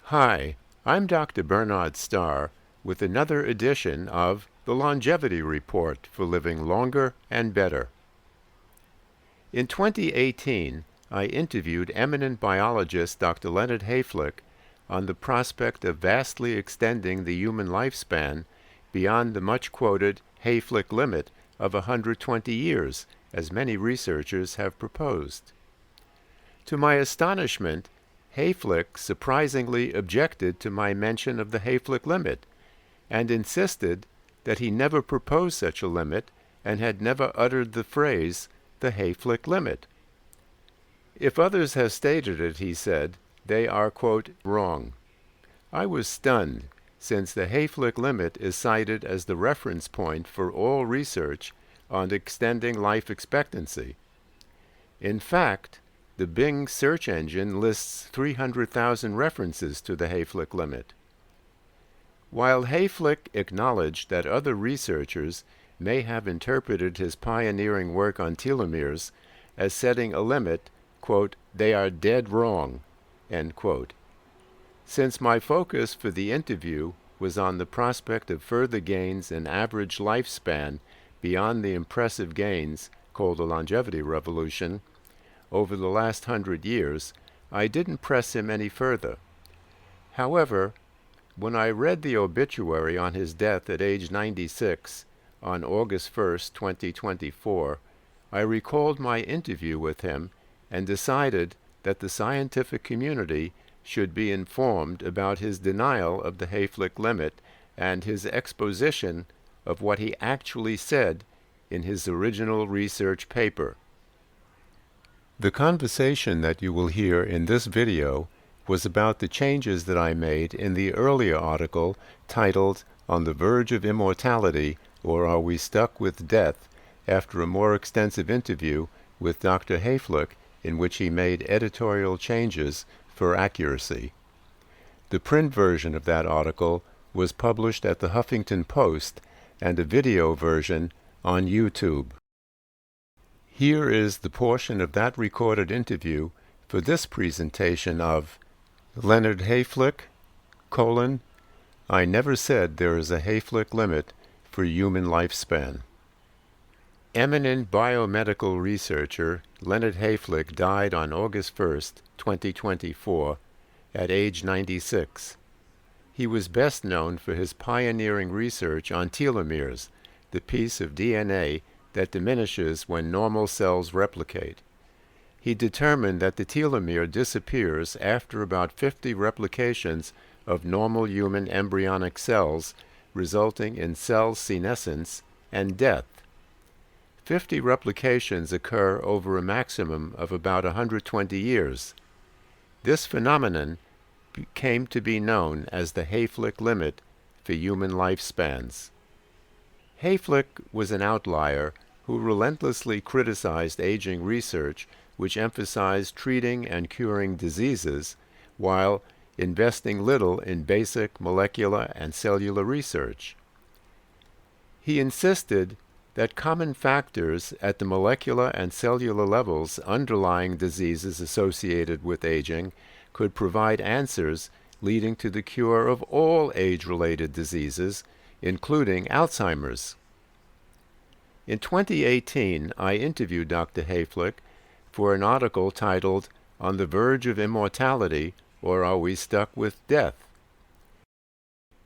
Hi, I'm Dr. Bernard Starr with another edition of the Longevity Report for Living Longer and Better. In 2018, I interviewed eminent biologist Dr. Leonard Hayflick on the prospect of vastly extending the human lifespan beyond the much-quoted Hayflick limit of 120 years, as many researchers have proposed. To my astonishment, Hayflick surprisingly objected to my mention of the Hayflick limit and insisted that he never proposed such a limit and had never uttered the phrase, the Hayflick limit. If others have stated it, he said, they are, quote, wrong. I was stunned, since the Hayflick limit is cited as the reference point for all research on extending life expectancy. In fact, the Bing search engine lists 300,000 references to the Hayflick limit. While Hayflick acknowledged that other researchers may have interpreted his pioneering work on telomeres as setting a limit, quote, they are dead wrong, end quote. Since my focus for the interview was on the prospect of further gains in average lifespan beyond the impressive gains, called the longevity revolution, over the last 100 years, I didn't press him any further. However, when I read the obituary on his death at age 96 on August 1, 2024, I recalled my interview with him and decided that the scientific community should be informed about his denial of the Hayflick limit and his exposition of what he actually said in his original research paper. The conversation that you will hear in this video was about the changes that I made in the earlier article titled On the Verge of Immortality, or Are We Stuck with Death, after a more extensive interview with Dr. Hayflick in which he made editorial changes for accuracy. The print version of that article was published at the Huffington Post and a video version on YouTube. Here is the portion of that recorded interview for this presentation of Leonard Hayflick, I never said there is a Hayflick limit for human lifespan. Eminent biomedical researcher Leonard Hayflick died on August 1, 2024, at age 96. He was best known for his pioneering research on telomeres, the piece of DNA that diminishes when normal cells replicate. He determined that the telomere disappears after about 50 replications of normal human embryonic cells, resulting in cell senescence and death. 50 replications occur over a maximum of about 120 years. This phenomenon came to be known as the Hayflick limit for human lifespans. Hayflick was an outlier who relentlessly criticized aging research which emphasized treating and curing diseases while investing little in basic molecular and cellular research. He insisted that common factors at the molecular and cellular levels underlying diseases associated with aging could provide answers leading to the cure of all age-related diseases, including Alzheimer's. In 2018, I interviewed Dr. Hayflick for an article titled On the Verge of Immortality, or Are We Stuck with Death?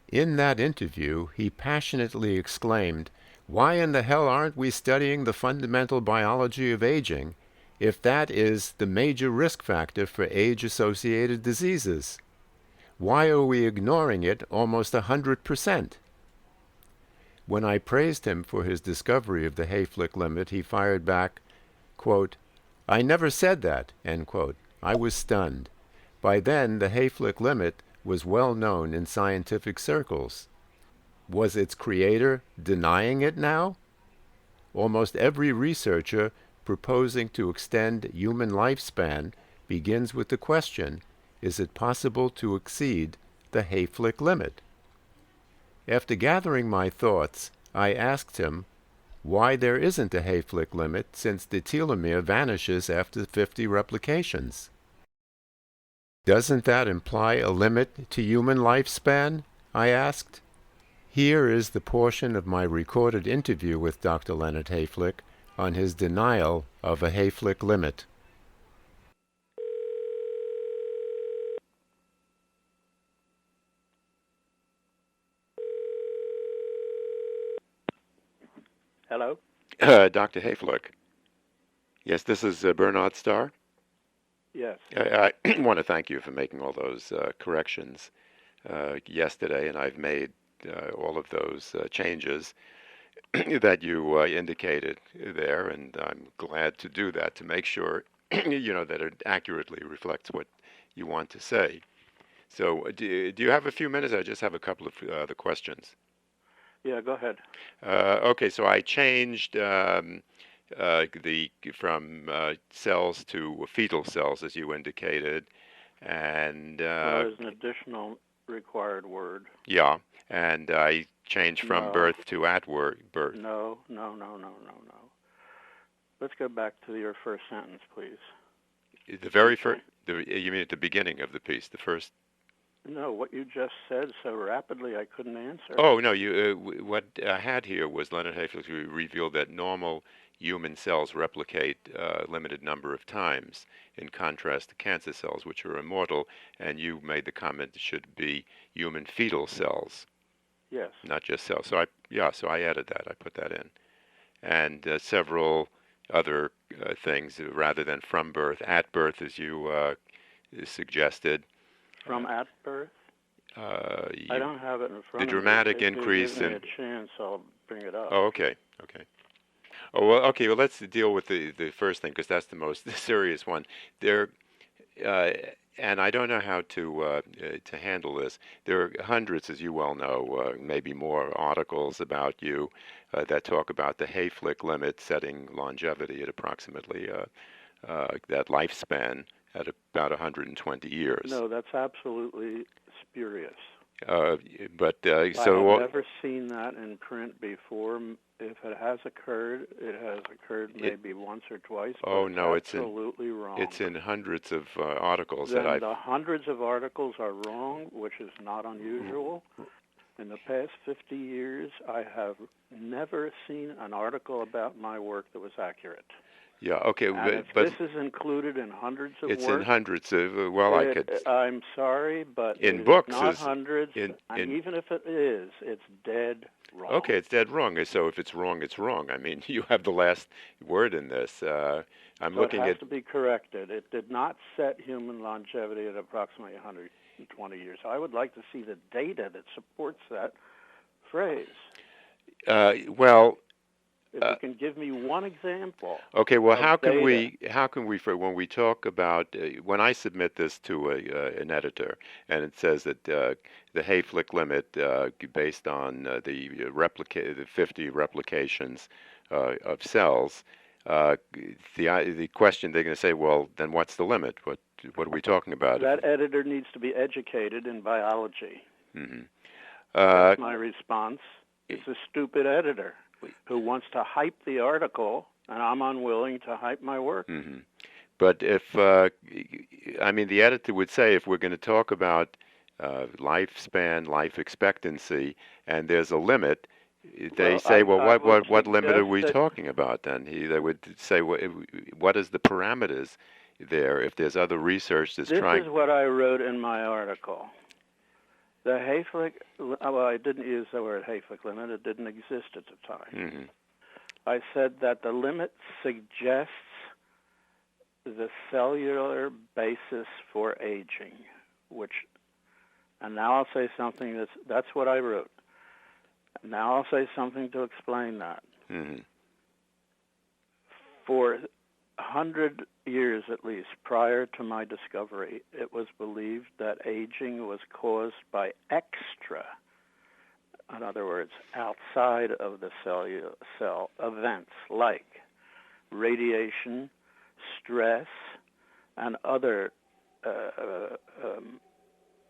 In that interview, he passionately exclaimed, "Why in the hell aren't we studying the fundamental biology of aging if that is the major risk factor for age-associated diseases? Why are we ignoring it almost 100%? When I praised him for his discovery of the Hayflick limit, he fired back, quote, I never said that, end quote. I was stunned. By then, the Hayflick limit was well known in scientific circles. Was its creator denying it now? Almost every researcher proposing to extend human lifespan begins with the question, is it possible to exceed the Hayflick limit? After gathering my thoughts, I asked him why there isn't a Hayflick limit since the telomere vanishes after 50 replications. Doesn't that imply a limit to human lifespan? I asked. Here is the portion of my recorded interview with Dr. Leonard Hayflick on his denial of a Hayflick limit. Hello? Dr. Hayflick. Yes, this is Bernard Starr. Yes. I want to thank you for making all those corrections yesterday, and I've made all of those changes that you indicated there, and I'm glad to do that to make sure that it accurately reflects what you want to say. So, do you have a few minutes? I just have a couple of the questions. Yeah, go ahead. Okay, so I changed the from cells to fetal cells, as you indicated, and Well, there's an additional required word. yeah, and I changed from No. birth to at birth. No. Let's go back to your first sentence, please. The very first, you mean at the beginning of the piece, the first? No, what you just said so rapidly I couldn't answer. Oh, no, what I had here was Leonard Hayflick revealed that normal human cells replicate a limited number of times, in contrast to cancer cells, which are immortal, and you made the comment it should be human fetal cells. Yes. Not just cells. So I added that. I put that in. And several other things, rather than from birth, at birth, as you suggested. From at birth? I don't have it in front of me. The dramatic If increase you give me in... a chance, I'll bring it up. Oh, okay. Oh, well, okay. Well, let's deal with the first thing, because that's the most serious one. There, and I don't know how to handle this. There are hundreds, as you well know, maybe more articles about you that talk about the Hayflick limit setting longevity at approximately that lifespan at about 120 years. No, that's absolutely spurious. But I so have never seen that in print before. If it has occurred, it has occurred maybe once or twice. Oh, but no, it's absolutely wrong. It's in hundreds of articles then that I've... the hundreds of articles are wrong, which is not unusual. In the past 50 years, I have never seen an article about my work that was accurate. Yeah, okay, And but this is included in hundreds of it's works. in hundreds of... I'm sorry, but in it books is not hundreds. And even if it is, it's dead wrong. Okay, it's dead wrong. So if it's wrong, it's wrong. I mean, you have the last word in this. I'm looking it has at... to be corrected. It did not set human longevity at approximately 120 years. I would like to see the data that supports that phrase. Well... If you can give me one example. Okay, well, how can data. we, when we talk about, when I submit this to an editor, and it says that the Hayflick limit, based on the 50 replications of cells, the question they're going to say, well, then what's the limit? What are we talking about? That editor needs to be educated in biology. Mm-hmm. That's my response. It's a stupid editor who wants to hype the article, and I'm unwilling to hype my work. Mm-hmm. But if, the editor would say, if we're going to talk about lifespan, life expectancy, and there's a limit, they say, what limit are we talking about then? They would say, what is the parameters there if there's other research that's trying... This is what I wrote in my article. The Hayflick, I didn't use the word Hayflick limit. It didn't exist at the time. Mm-hmm. I said that the limit suggests the cellular basis for aging, and now I'll say something that's what I wrote. Now I'll say something to explain that. Mm-hmm. For 100 years at least prior to my discovery, it was believed that aging was caused by extra, in other words, outside of the cell events like radiation, stress, and other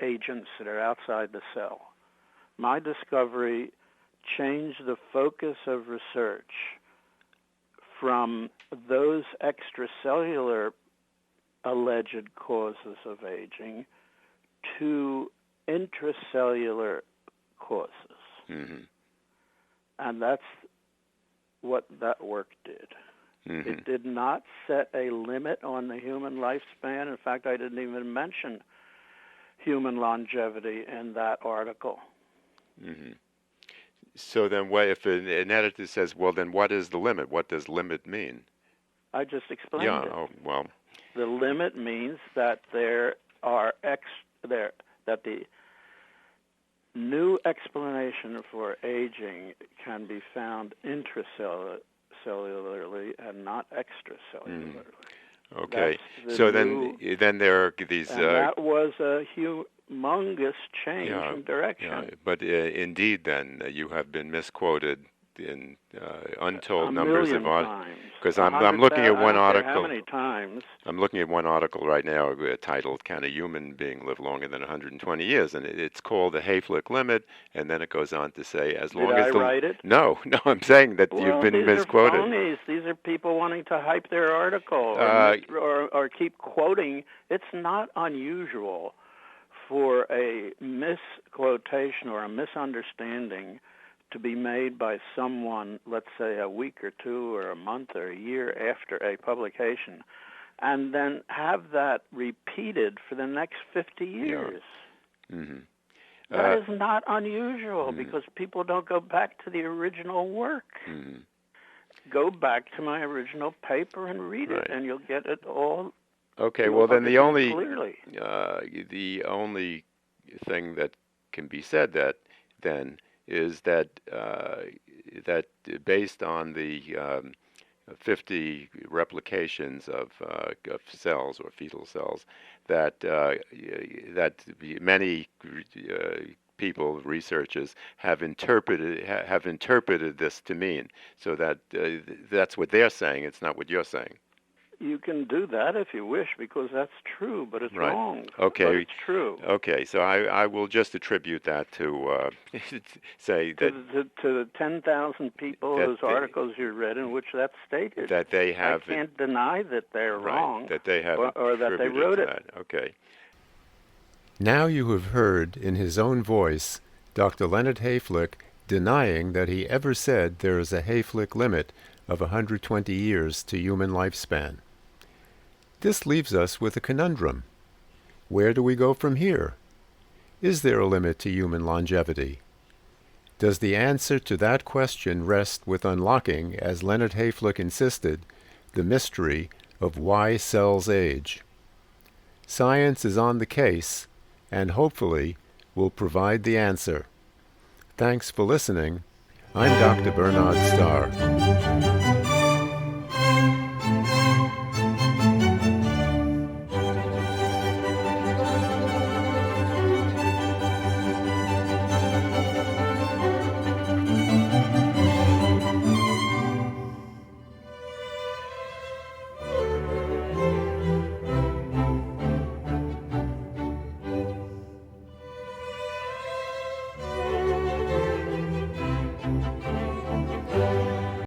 agents that are outside the cell. My discovery changed the focus of research from those extracellular alleged causes of aging to intracellular causes. Mm-hmm. And that's what that work did. Mm-hmm. It did not set a limit on the human lifespan. In fact, I didn't even mention human longevity in that article. Mm-hmm. So then if an editor says, well, then what is the limit? What does limit mean? I just explained Yeah, it. oh, well. The limit means that there are that the new explanation for aging can be found intracellularly and not extracellularly. Okay. So then there are these. And that was a humongous change in direction. Yeah, but indeed, then you have been misquoted in untold a numbers million of articles. times. Because I'm looking at one I don't care article. how many times? I'm looking at one article right now titled "Can a Human Being Live Longer Than 120 Years?" And it's called the Hayflick Limit, and then it goes on to say, as long as Did I write it? No, I'm saying that you've been misquoted. These are phonies. These are people wanting to hype their article or keep quoting. It's not unusual for a misquotation or a misunderstanding to be made by someone, let's say a week or two or a month or a year after a publication, and then have that repeated for the next 50 years. Yeah. Mm-hmm. That is not unusual because people don't go back to the original work. Mm-hmm. Go back to my original paper and read it, and you'll get it all. Okay, well then the only thing that can be said then is that that based on the 50 replications of cells or fetal cells, that many people, researchers, have interpreted this to mean. So that that's what they're saying. It's not what you're saying. You can do that if you wish, because that's true, but it's wrong. Okay. But it's true. Okay, so I will just attribute that to say that to the 10,000 people whose articles you read in which that's stated. That they have. I can't deny that they're wrong. That they have or that they wrote it. That. Okay. Now you have heard in his own voice Dr. Leonard Hayflick denying that he ever said there is a Hayflick limit of 120 years to human lifespan. This leaves us with a conundrum. Where do we go from here? Is there a limit to human longevity? Does the answer to that question rest with unlocking, as Leonard Hayflick insisted, the mystery of why cells age? Science is on the case, and hopefully will provide the answer. Thanks for listening. I'm Dr. Bernard Starr.